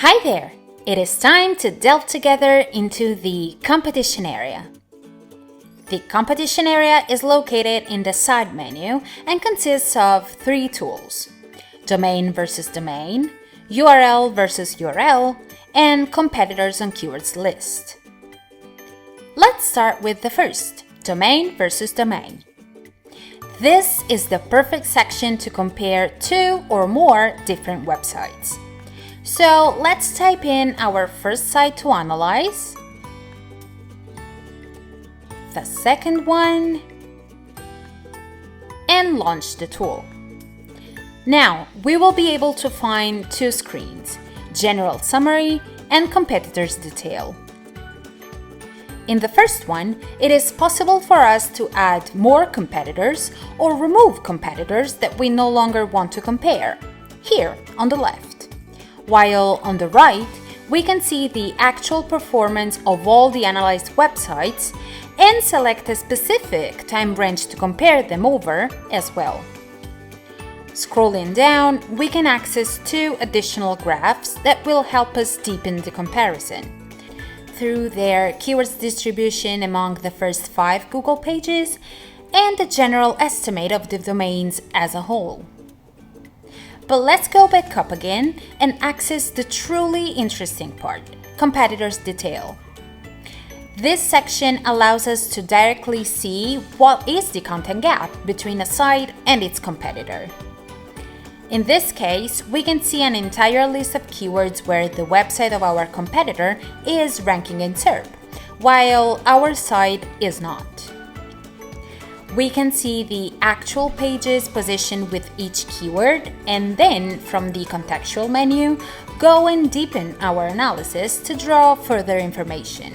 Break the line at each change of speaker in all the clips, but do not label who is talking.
Hi there! It is time to delve together into the competition area. The competition area is located in the side menu and consists of three tools: domain versus domain, URL versus URL, and competitors on keywords list. Let's start with the first, domain versus domain. This is the perfect section to compare two or more different websites. So let's type in our first site to analyze, the second one, and launch the tool. Now we will be able to find two screens: general summary and competitors detail. In the first one, it is possible for us to add more competitors or remove competitors that we no longer want to compare, here on the left. While on the right, we can see the actual performance of all the analyzed websites and select a specific time range to compare them over as well. Scrolling down, we can access two additional graphs that will help us deepen the comparison through their keywords distribution among the first 5 Google pages and the general estimate of the domains as a whole. But let's go back up again and access the truly interesting part, competitors detail. This section allows us to directly see what is the content gap between a site and its competitor. In this case, we can see an entire list of keywords where the website of our competitor is ranking in SERP, while our site is not. We can see the actual pages positioned with each keyword, and then from the contextual menu, go and deepen our analysis to draw further information.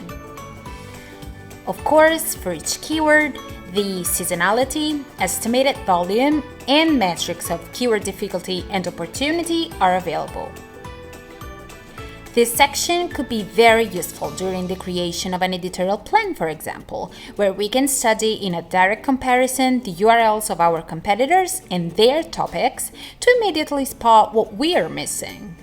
Of course, for each keyword, the seasonality, estimated volume, and metrics of keyword difficulty and opportunity are available. This section could be very useful during the creation of an editorial plan, for example, where we can study in a direct comparison the URLs of our competitors and their topics to immediately spot what we are missing.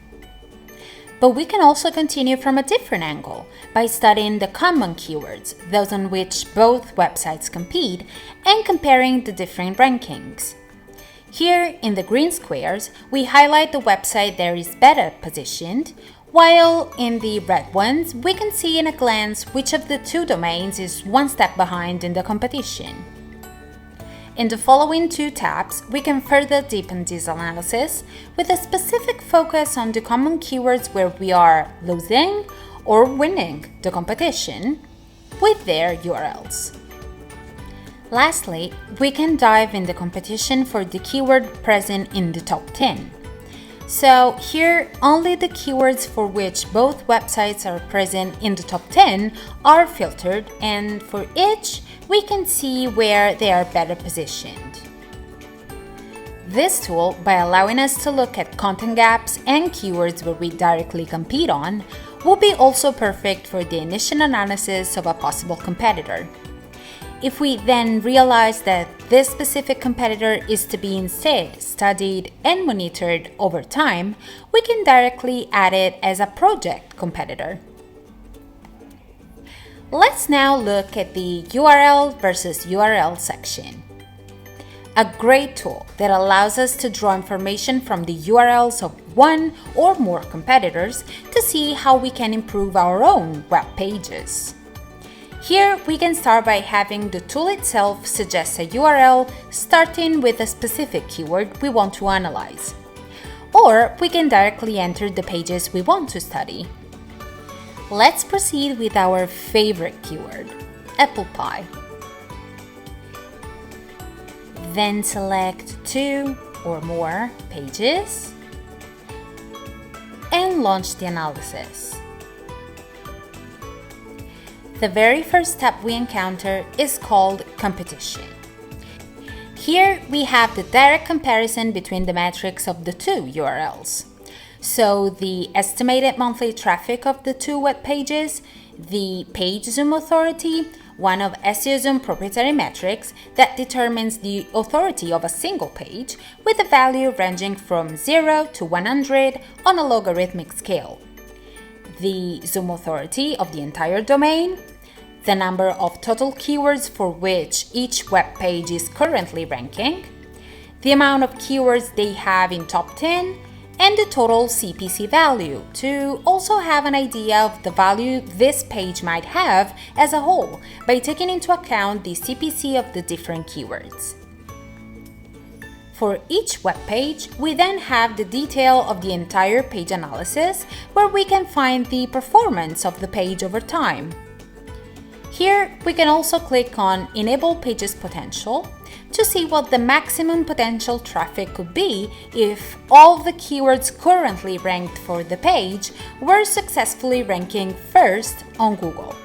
But we can also continue from a different angle by studying the common keywords, those on which both websites compete, and comparing the different rankings. Here, in the green squares, we highlight the website that is better positioned, while in the red ones, we can see in a glance which of the two domains is one step behind in the competition. In the following two tabs, we can further deepen this analysis with a specific focus on the common keywords where we are losing or winning the competition with their URLs. Lastly, we can dive in the competition for the keyword present in the top 10. So here, only the keywords for which both websites are present in the top 10 are filtered, and for each, we can see where they are better positioned. This tool, by allowing us to look at content gaps and keywords where we directly compete on, will be also perfect for the initial analysis of a possible competitor. If we then realize that this specific competitor is to be instead studied and monitored over time, we can directly add it as a project competitor. Let's now look at the URL versus URL section. A great tool that allows us to draw information from the URLs of one or more competitors to see how we can improve our own web pages. Here, we can start by having the tool itself suggest a URL starting with a specific keyword we want to analyze. Or we can directly enter the pages we want to study. Let's proceed with our favorite keyword, apple pie. Then select 2 or more pages and launch the analysis. The very first step we encounter is called competition. Here we have the direct comparison between the metrics of the two URLs. So the estimated monthly traffic of the two web pages, the page zoom authority, one of SEOZoom proprietary metrics that determines the authority of a single page with a value ranging from 0 to 100 on a logarithmic scale. the Zoom authority of the entire domain, the number of total keywords for which each web page is currently ranking, the amount of keywords they have in top 10, and the total CPC value to also have an idea of the value this page might have as a whole by taking into account the CPC of the different keywords. For each web page, we then have the detail of the entire page analysis where we can find the performance of the page over time. Here, we can also click on Enable Pages Potential to see what the maximum potential traffic could be if all the keywords currently ranked for the page were successfully ranking first on Google,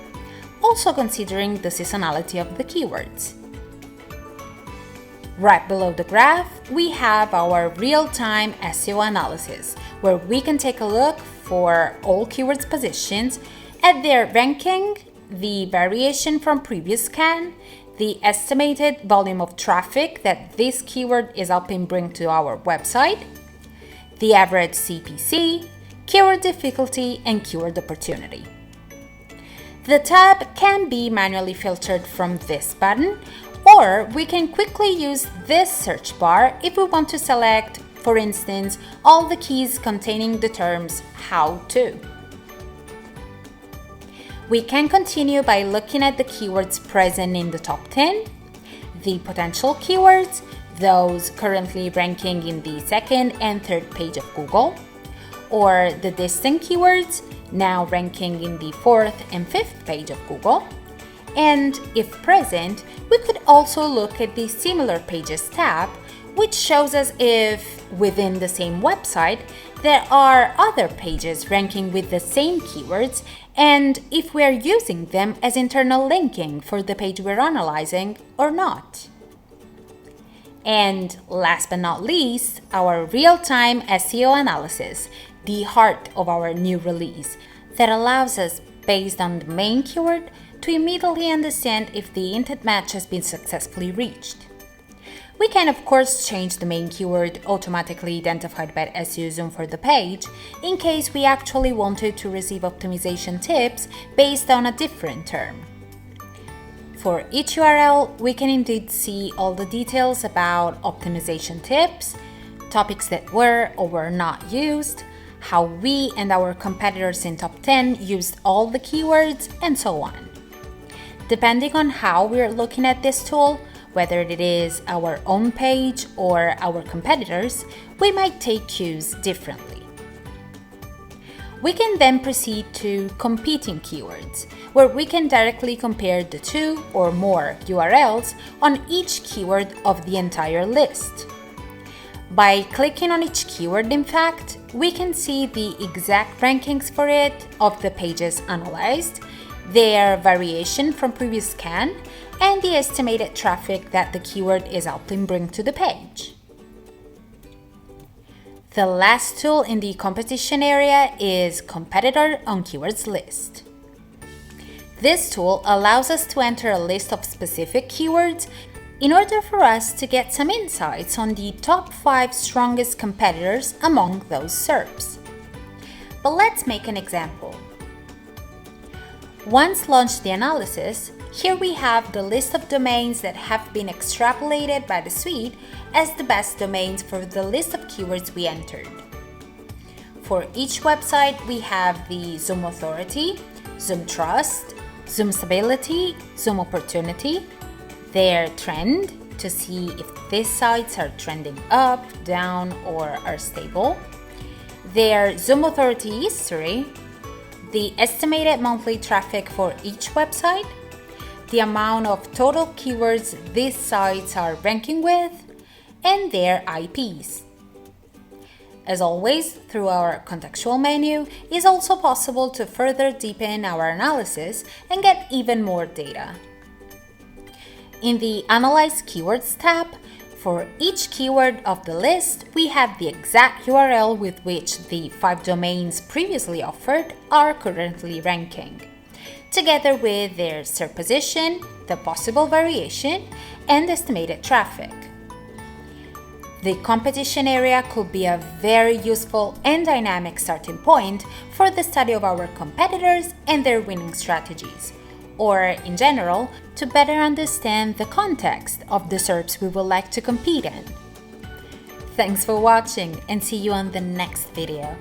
also considering the seasonality of the keywords. Right below the graph, we have our real-time SEO analysis, where we can take a look for all keywords positions at their ranking, the variation from previous scan, the estimated volume of traffic that this keyword is helping bring to our website, the average CPC, keyword difficulty, and keyword opportunity. The tab can be manually filtered from this button, or we can quickly use this search bar if we want to select, for instance, all the keys containing the terms "how to." We can continue by looking at the keywords present in the top 10, the potential keywords, those currently ranking in the second and third page of Google, or the distant keywords, now ranking in the fourth and fifth page of Google. And if present, we could also look at the Similar Pages tab, which shows us if, within the same website, there are other pages ranking with the same keywords and if we are using them as internal linking for the page we're analyzing or not. And last but not least, our real-time SEO analysis, the heart of our new release, that allows us, based on the main keyword, to immediately understand if the intent match has been successfully reached. We can of course change the main keyword automatically identified by SEOZoom for the page in case we actually wanted to receive optimization tips based on a different term. For each URL, we can indeed see all the details about optimization tips, topics that were or were not used, how we and our competitors in top 10 used all the keywords, and so on. Depending on how we're looking at this tool, whether it is our own page or our competitors, we might take cues differently. We can then proceed to competing keywords, where we can directly compare the 2 or more URLs on each keyword of the entire list. By clicking on each keyword, in fact, we can see the exact rankings for it of the pages analyzed, their variation from previous scan, and the estimated traffic that the keyword is helping bring to the page. The last tool in the competition area is Competitor on Keywords List. This tool allows us to enter a list of specific keywords in order for us to get some insights on the top 5 strongest competitors among those SERPs. But let's make an example. Once launched the analysis, here we have the list of domains that have been extrapolated by the suite as the best domains for the list of keywords we entered. For each website, we have the Zoom Authority, Zoom Trust, Zoom Stability, Zoom Opportunity, their trend to see if these sites are trending up, down, or are stable, their Zoom Authority history, the estimated monthly traffic for each website, the amount of total keywords these sites are ranking with, and their IPs. As always, through our contextual menu, it is also possible to further deepen our analysis and get even more data. In the Analyze Keywords tab, for each keyword of the list, we have the exact URL with which the 5 domains previously offered are currently ranking, together with their SERP position, the possible variation, and estimated traffic. The competition area could be a very useful and dynamic starting point for the study of our competitors and their winning strategies, or in general, to better understand the context of the SERPs we would like to compete in. Thanks for watching and see you on the next video.